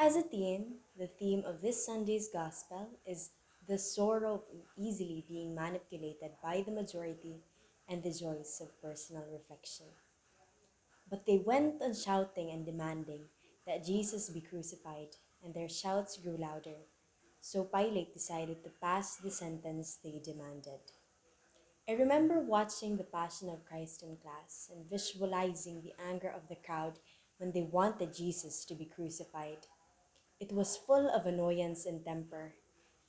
As a teen, the theme of this Sunday's Gospel is the sorrow of easily being manipulated by the majority and the joys of personal reflection. But they went on shouting and demanding that Jesus be crucified, and their shouts grew louder. So Pilate decided to pass the sentence they demanded. I remember watching The Passion of Christ in class and visualizing the anger of the crowd when they wanted Jesus to be crucified. It was full of annoyance and temper,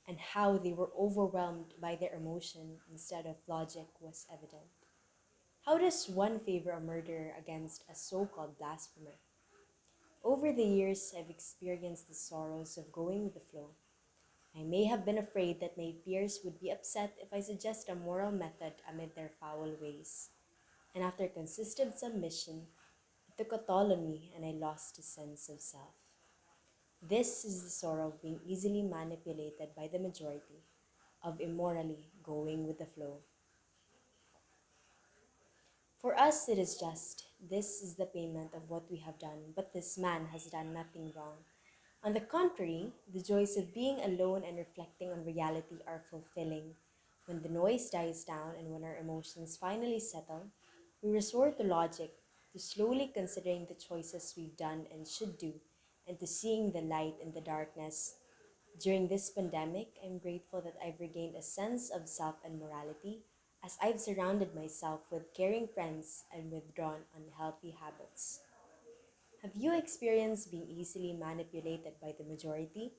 and how they were overwhelmed by their emotion instead of logic was evident. How does one favor a murderer against a so called blasphemer? Over the years, I've experienced the sorrows of going with the flow. I may have been afraid that my peers would be upset if I suggest a moral method amid their foul ways. And after consistent submission, it took a toll on me and I lost a sense of self. This is the sorrow of being easily manipulated by the majority, of immorally going with the flow. For us it is just, this is the payment of what we have done, but this man has done nothing wrong. On the contrary, the joys of being alone and reflecting on reality are fulfilling. When the noise dies down and when our emotions finally settle, we resort to logic, to slowly considering the choices we've done and should do, and to seeing the light in the darkness. During this pandemic, I'm grateful that I've regained a sense of self and morality as I've surrounded myself with caring friends and withdrawn unhealthy habits. Have you experienced being easily manipulated by the majority?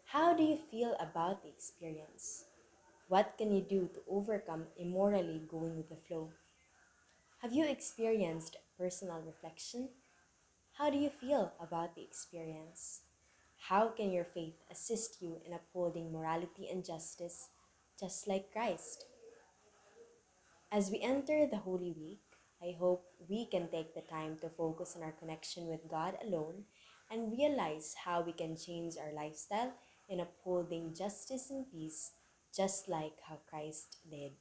How do you feel about the experience? What can you do to overcome immorally going with the flow? Have you experienced personal reflection? How do you feel about the experience? How can your faith assist you in upholding morality and justice, just like Christ? As we enter the Holy Week, I hope we can take the time to focus on our connection with God alone and realize how we can change our lifestyle in upholding justice and peace, just like how Christ did.